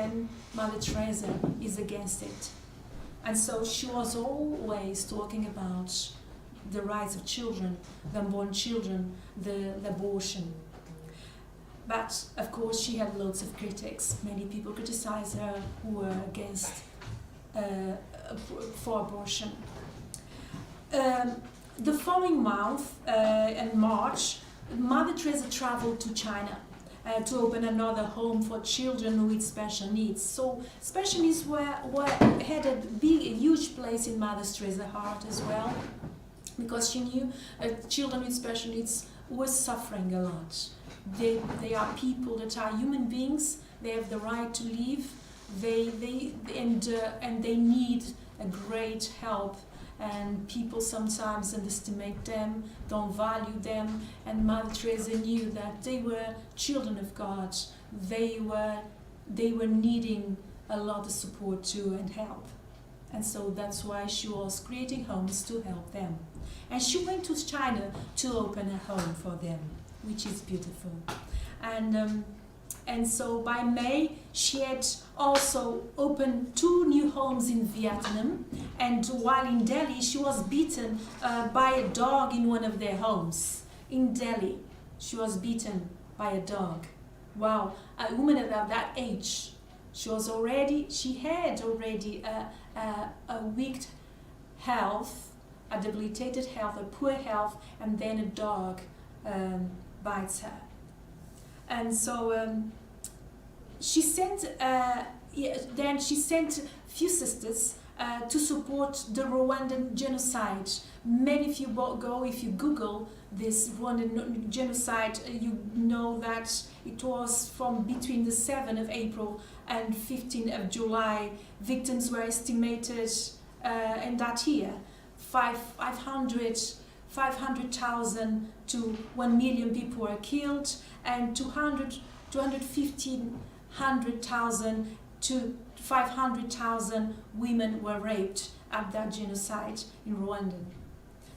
then Mother Teresa is against it. And so she was always talking about the rights of children, the unborn children, the abortion. But of course she had loads of critics. Many people criticized her who were against for abortion. The following month, in March, Mother Teresa traveled to China to open another home for children with special needs. So special needs had a huge place in Mother Teresa's heart as well, because she knew children with special needs were suffering a lot. They are people that are human beings. They have the right to live. And they need a great help. And people sometimes underestimate them, don't value them. And Mother Teresa knew that they were children of God. They were needing a lot of support too and help. And so that's why she was creating homes to help them. And she went to China to open a home for them, which is beautiful. And so by May, she had also opened 2 new homes in Vietnam. And while in Delhi, she was beaten by a dog in one of their homes. In Delhi, she was beaten by a dog. Wow, a woman at that age, she had already a weak health, a debilitated health, a poor health, and then a dog bites her. And so she sent few sisters to support the Rwandan genocide. Many of you if you Google this Rwandan genocide, you know that it was from between the 7th of April and 15th of July. Victims were estimated in that year 500,000 to 1 million people were killed, and 250,000 to 500,000 women were raped at that genocide in Rwanda.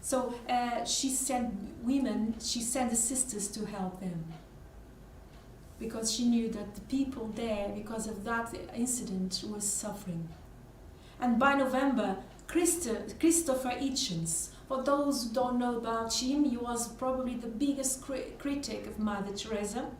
So she sent the sisters to help them, because she knew that the people there, because of that incident, were suffering. And by November, Christopher Hitchens, for those who don't know about him, he was probably the biggest critic of Mother Teresa.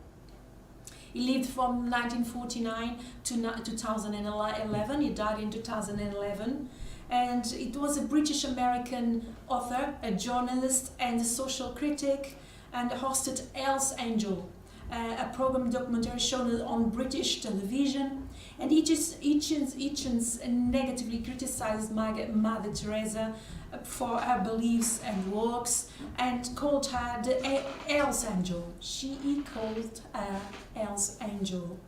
He lived from 1949 to 2011. He died in 2011. And it was a British-American author, a journalist, and a social critic, and hosted Hell's Angel, a program documentary shown on British television. And Hitchens negatively criticized Mother Teresa for her beliefs and works, and called her the Hell's Angel. He called her Hell's Angel.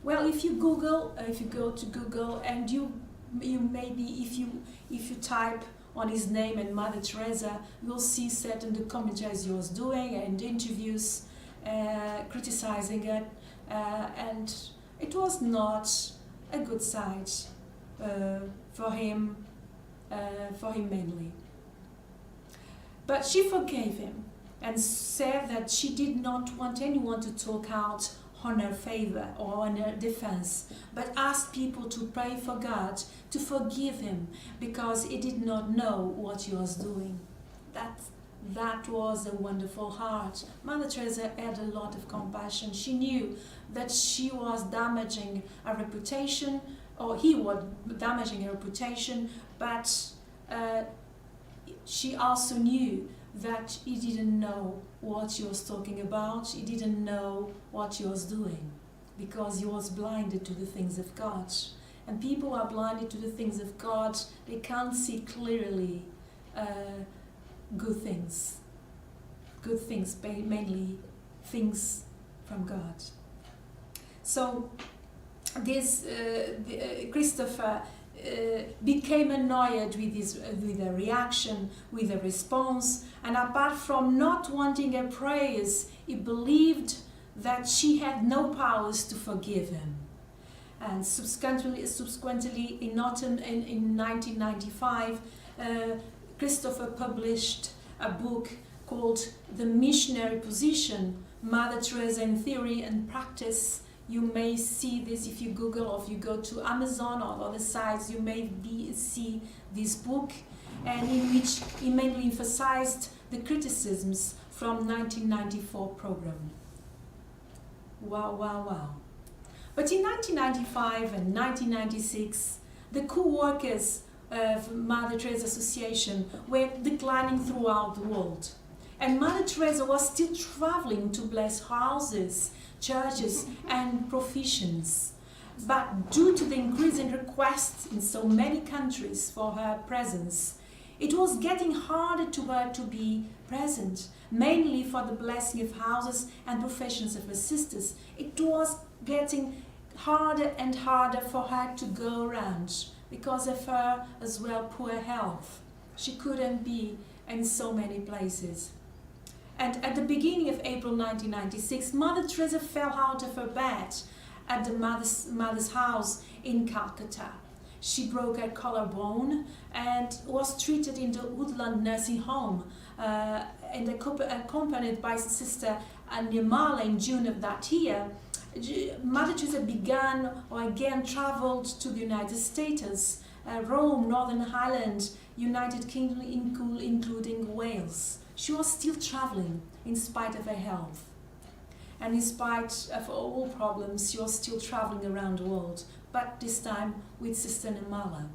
Well, if you go to Google, and you maybe if you type on his name and Mother Teresa, you'll see certain documentaries he was doing and interviews criticizing it, and it was not a good side for him mainly. But she forgave him and said that she did not want anyone to talk out on her favor or on her defense, but asked people to pray for God to forgive him, because he did not know what he was doing. That was a wonderful heart. Mother Teresa had a lot of compassion. She knew that she was damaging a reputation, or he was damaging her reputation, but she also knew that he didn't know what he was talking about. He didn't know what he was doing, because he was blinded to the things of God. And people are blinded to the things of God. They can't see clearly good things, mainly things from God. So this Christopher became annoyed with the reaction, with the response, and apart from not wanting her praise, he believed that she had no powers to forgive him. And subsequently in autumn in 1995, Christopher published a book called The Missionary Position, Mother Teresa in Theory and Practice, You may see this if you Google or if you go to Amazon or other sites. You may see this book, and in which he mainly emphasized the criticisms from 1994 program. Wow, wow, wow. But in 1995 and 1996, the co-workers of Mother Teresa Association were declining throughout the world. And Mother Teresa was still traveling to bless houses, churches and professions. But due to the increasing requests in so many countries for her presence, it was getting harder to her to be present, mainly for the blessing of houses and professions of her sisters. It was getting harder and harder for her to go around because of her as well poor health. She couldn't be in so many places. And at the beginning of April 1996, Mother Teresa fell out of her bed at the mother's house in Calcutta. She broke her collarbone and was treated in the Woodland nursing home and accompanied by Sister Nirmala in June of that year. Mother Teresa again traveled to the United States, Rome, Northern Ireland, United Kingdom, including Wales. She was still traveling in spite of her health. And in spite of all problems, she was still traveling around the world, but this time with Sister Nirmala.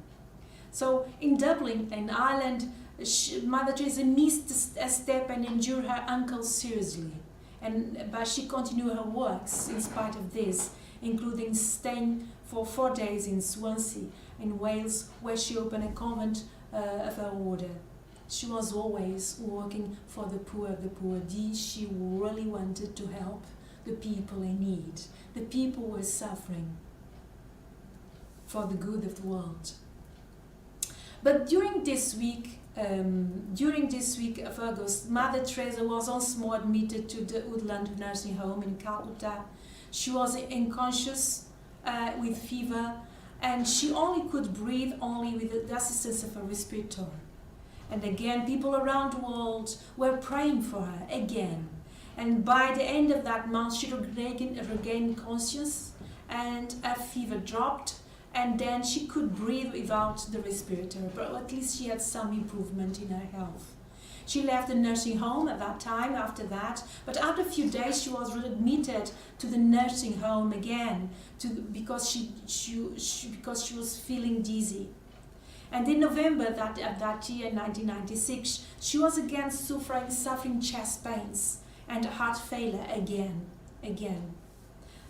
So in Dublin, in Ireland, Mother Teresa missed a step and injured her ankle seriously. But she continued her works in spite of this, including staying for 4 days in Swansea, in Wales, where she opened a convent of her order. She was always working for the poor of the poor. She really wanted to help the people in need. The people were suffering for the good of the world. But during this week of August, Mother Teresa was once more admitted to the Woodland nursing home in Calcutta. She was unconscious with fever, and she only could breathe only with the assistance of a respirator. And again, people around the world were praying for her again. And by the end of that month, she regained consciousness, and her fever dropped, and then she could breathe without the respirator, but at least she had some improvement in her health. She left the nursing home at that time after that, but after a few days she was readmitted to the nursing home again because she was feeling dizzy. And in November of that year, 1996, she was again suffering chest pains and heart failure again.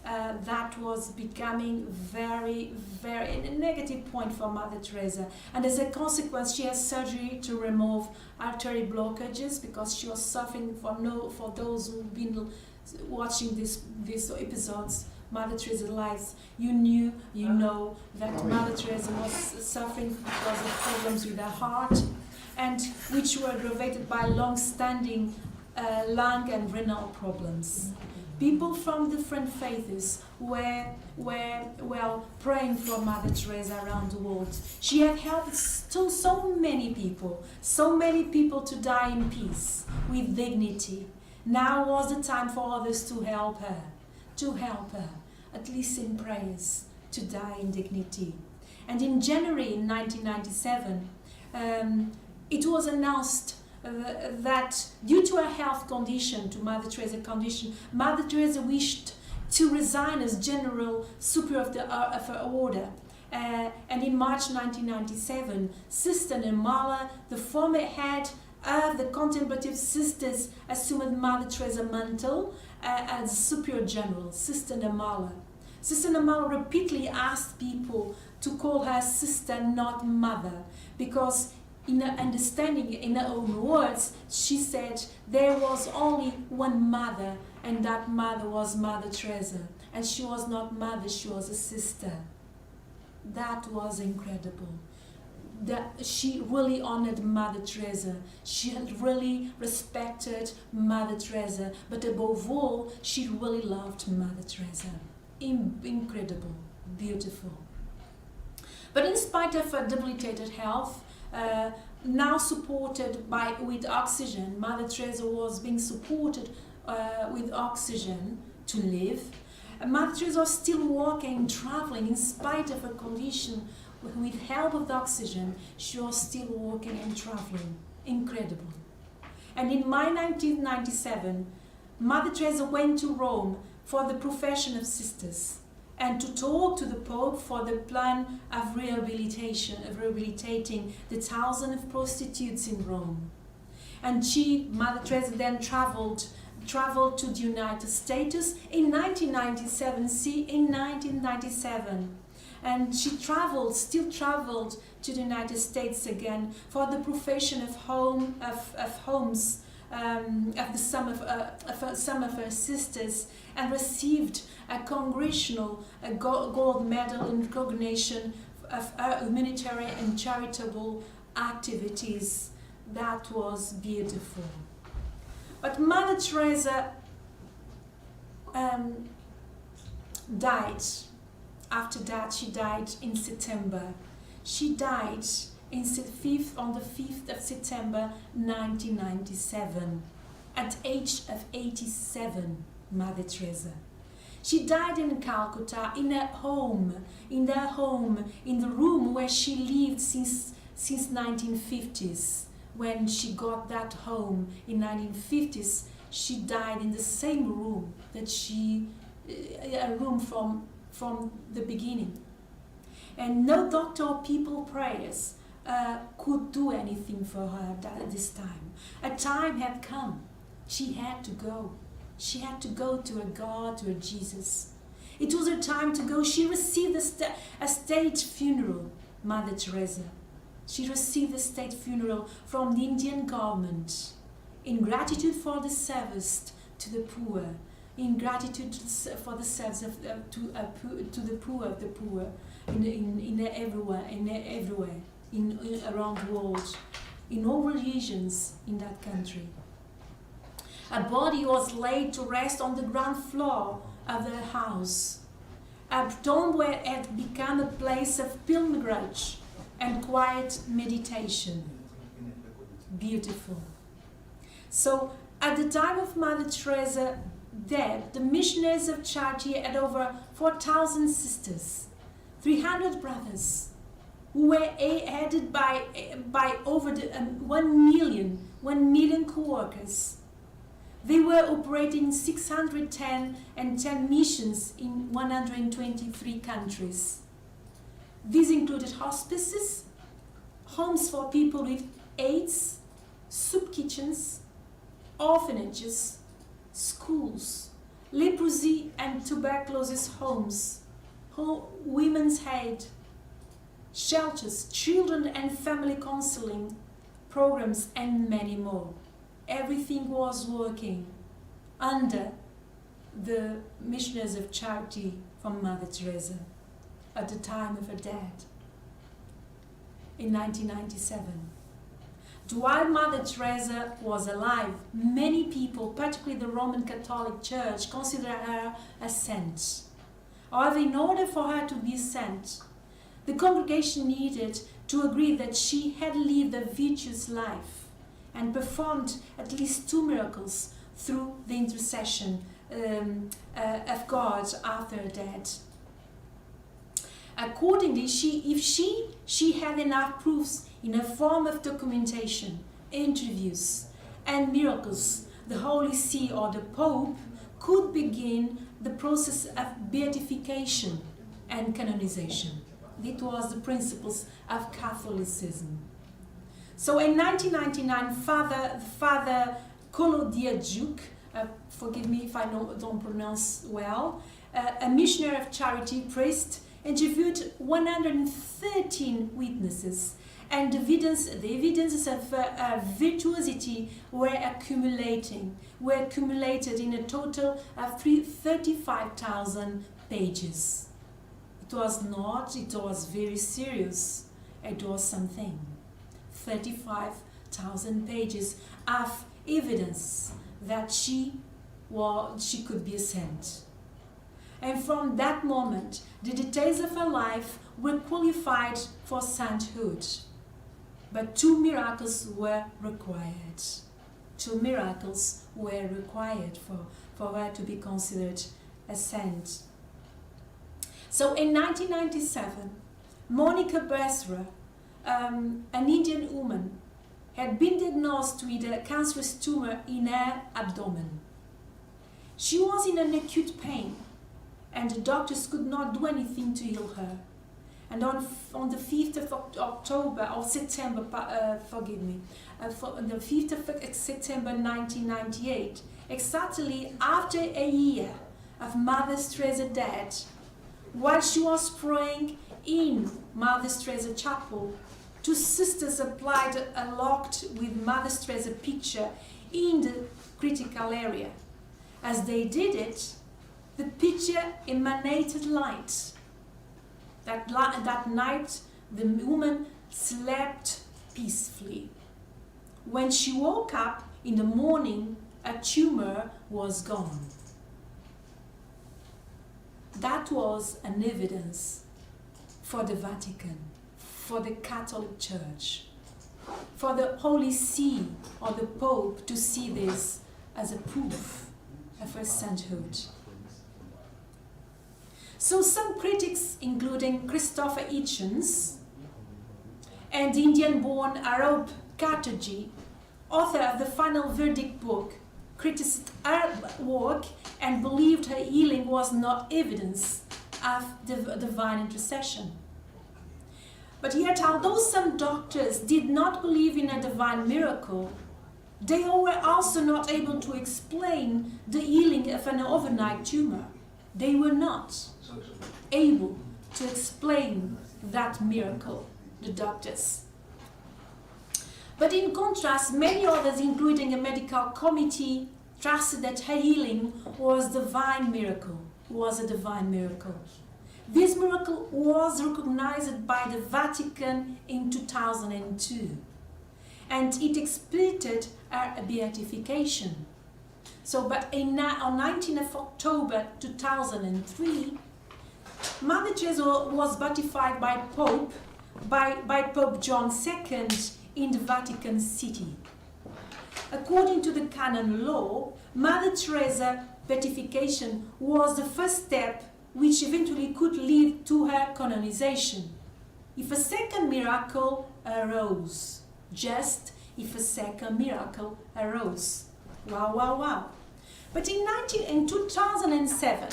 That was becoming very, very a negative point for Mother Teresa. And as a consequence, she had surgery to remove artery blockages because she was suffering for those who've been watching these episodes, Mother Teresa's lives. You know that Mother Teresa was suffering because of problems with her heart, and which were aggravated by long-standing lung and renal problems. People from different faiths were praying for Mother Teresa around the world. She had helped so many people to die in peace, with dignity. Now was the time for others to help her, at least in prayers, to die in dignity. And in January 1997, it was announced that due to her health condition, to Mother Teresa condition, Mother Teresa wished to resign as General Superior of her order. And in March 1997, Sister Nirmala, the former head of the Contemplative Sisters, assumed Mother Teresa's mantle as Superior General, Sister Nirmala. Sister Nirmala repeatedly asked people to call her Sister, not Mother, because in her understanding, in her own words, she said there was only one mother, and that mother was Mother Teresa. And she was not mother, she was a sister. That was incredible. That she really honored Mother Teresa. She had really respected Mother Teresa, but above all, she really loved Mother Teresa. Incredible, beautiful. But in spite of her debilitated health, now supported with oxygen, Mother Teresa was being supported with oxygen to live. Mother Teresa was still walking, traveling, in spite of her condition. With help of the oxygen, she was still walking and traveling. Incredible. And in May 1997, Mother Teresa went to Rome for the profession of sisters and to talk to the Pope for the plan of rehabilitation, of rehabilitating the thousands of prostitutes in Rome. And Mother Teresa, then traveled to the United States in 1997. And she still traveled to the United States again for the profession of homes of some of her sisters, and received a congressional gold medal in recognition of her humanitarian and charitable activities. That was beautiful. But Mother Teresa died. After that, she died in September. She died on the 5th of September 1997, at the age of 87, Mother Teresa. She died in Calcutta, in her home, in the room where she lived since 1950s. When she got that home in 1950s, she died in the same room that a room from the beginning. And no doctor or people prayers could do anything for her at this time. A time had come. She had to go. She had to go to her God, to her Jesus. It was her time to go. She received a state funeral, Mother Teresa. She received a state funeral from the Indian government in gratitude for the service to the poor, in gratitude for the service to the poor of the poor, everywhere around the world, in all religions in that country. A body was laid to rest on the ground floor of the house, a tomb where it had become a place of pilgrimage and quiet meditation. Beautiful. So, at the time of Mother Teresa death, the missionaries of charity had over 4,000 sisters, 300 brothers, who were headed by over 1 million co-workers. They were operating 610 missions in 123 countries. These included hospices, homes for people with AIDS, soup kitchens, orphanages, schools, leprosy and tuberculosis homes, women's aid, shelters, children and family counseling programs, and many more. Everything was working under the missionaries of charity from Mother Teresa at the time of her death in 1997. While Mother Teresa was alive, many people, particularly the Roman Catholic Church, considered her a saint. However, in order for her to be a saint, the congregation needed to agree that she had lived a virtuous life and performed at least 2 miracles through the intercession of God after her death. Accordingly, if she had enough proofs in a form of documentation, interviews, and miracles, the Holy See or the Pope could begin the process of beatification and canonization. It was the principles of Catholicism. So in 1999, Father Kolodiajuk, forgive me if I don't pronounce well, a missionary of charity priest, interviewed 113 witnesses, and the evidences of virtuosity were accumulated in a total of 35,000 pages. It was very serious. It was something. 35,000 pages of evidence that she could be a saint. And from that moment, the details of her life were qualified for sainthood. But 2 miracles were required. 2 miracles were required for her to be considered ascend. So in 1997, Monica Besra, an Indian woman, had been diagnosed with a cancerous tumor in her abdomen. She was in an acute pain, and the doctors could not do anything to heal her. And on the 5th of October, or September, on the 5th of September 1998, exactly after a year of Mother Theresa dead, while she was praying in Mother Theresa Chapel, two sisters applied a locked with Mother Theresa picture in the critical area. As they did it, the picture emanated light. That night, the woman slept peacefully. When she woke up in the morning, a tumor was gone. That was an evidence for the Vatican, for the Catholic Church, for the Holy See or the Pope to see this as a proof of her sainthood. So some critics, including Christopher Hitchens and Indian-born Arup Chatterjee, author of the Final Verdict book, criticized her work and believed her healing was not evidence of divine intercession. But yet, although some doctors did not believe in a divine miracle, they were also not able to explain the healing of an overnight tumor. They were not able to explain that miracle, the doctors. But in contrast, many others, including a medical committee, trusted that her healing was a divine miracle. This miracle was recognized by the Vatican in 2002, and it expedited her beatification. So, but on 19th of October 2003, Mother Teresa was beatified by Pope John II in the Vatican City. According to the canon law, Mother Teresa beatification was the first step which eventually could lead to her canonization. If a second miracle arose, just if a second miracle arose. Wow, wow, wow. But in 2007,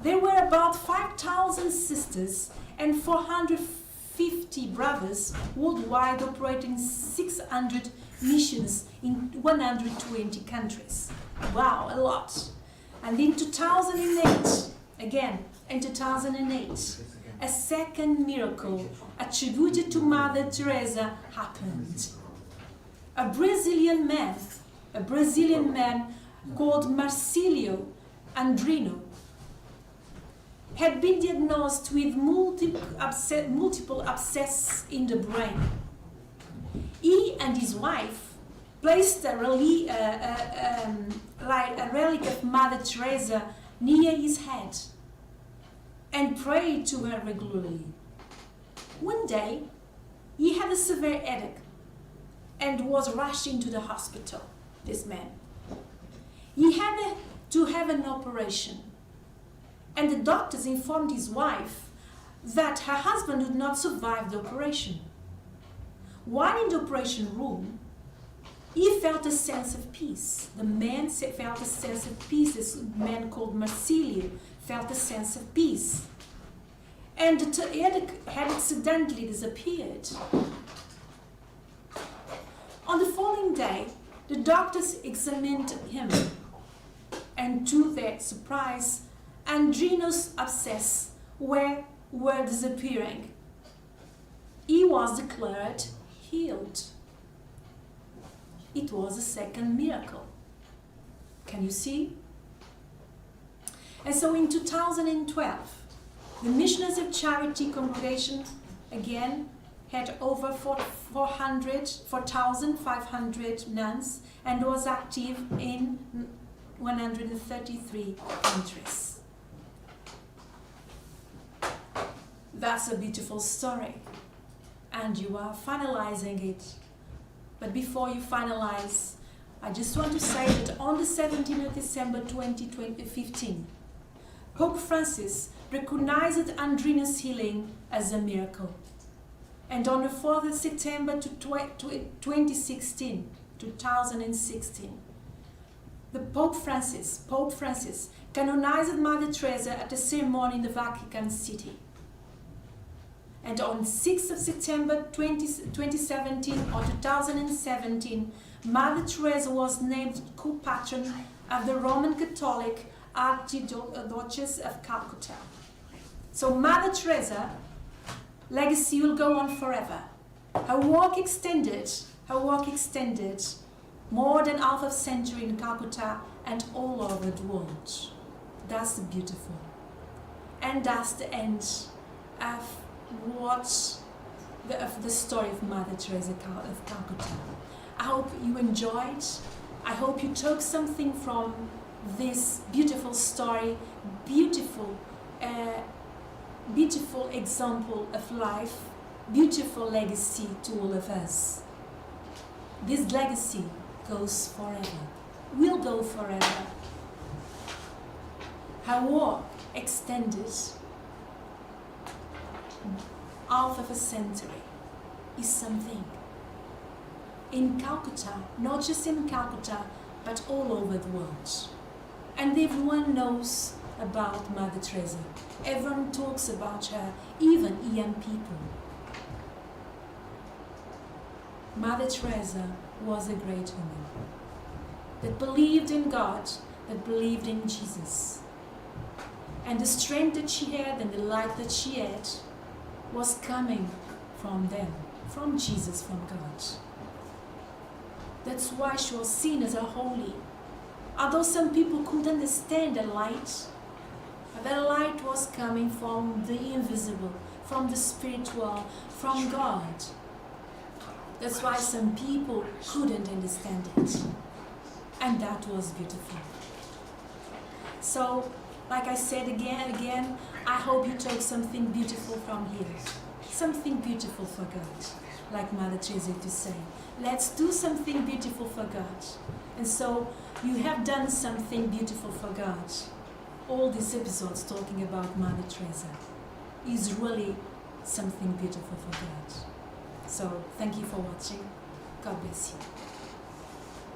there were about 5,000 sisters and 450 brothers worldwide operating 600 missions in 120 countries. Wow, a lot. And in 2008, a second miracle attributed to Mother Teresa happened. A Brazilian man called Marcílio Andrino had been diagnosed with multiple abscesses in the brain. He and his wife placed a relic of Mother Teresa near his head and prayed to her regularly. One day, he had a severe headache and was rushed into the hospital, this man. He had to have an operation, and the doctors informed his wife that her husband would not survive the operation. While in the operation room, he felt a sense of peace. The man felt a sense of peace. This man called Marcílio felt a sense of peace. And the headache had accidentally disappeared. On the following day, the doctors examined him, and to their surprise, Andrino's abscesses were disappearing. He was declared healed. It was a second miracle. Can you see? And so in 2012, the Missionaries of Charity congregation again had over 4,500 nuns and was active in 133 countries. That's a beautiful story, and you are finalizing it. But before you finalize, I just want to say that on the 17th of December 2015, Pope Francis recognized Andrina's healing as a miracle. And on the 4th of September 2016, the Pope Francis canonized Mother Teresa at a ceremony in the Vatican City. And on 6th of September 2017 or 2017, Mother Teresa was named co-patron of the Roman Catholic Archdiocese of Calcutta. So Mother Teresa legacy will go on forever. Her work extended more than half a century in Calcutta and all over the world. That's beautiful. And that's the end of the story of Mother Teresa of Calcutta. I hope you enjoyed. I hope you took something from this beautiful story, beautiful example of life, beautiful legacy to all of us. This legacy goes forever, will go forever. Her work extended half of a century is something. In Calcutta, not just in Calcutta, but all over the world. And everyone knows about Mother Teresa. Everyone talks about her, even young people. Mother Teresa was a great woman that believed in God, that believed in Jesus. And the strength that she had and the light that she had was coming from them, from Jesus, from God. That's why she was seen as a holy. Although some people couldn't understand the light, but that light was coming from the invisible, from the spiritual, from God. That's why some people couldn't understand it. And that was beautiful. So, like I said again, I hope you took something beautiful from here. Something beautiful for God, like Mother Teresa used to say. Let's do something beautiful for God. And so, you have done something beautiful for God. All these episodes talking about Mother Teresa is really something beautiful for God. So, thank you for watching. God bless you.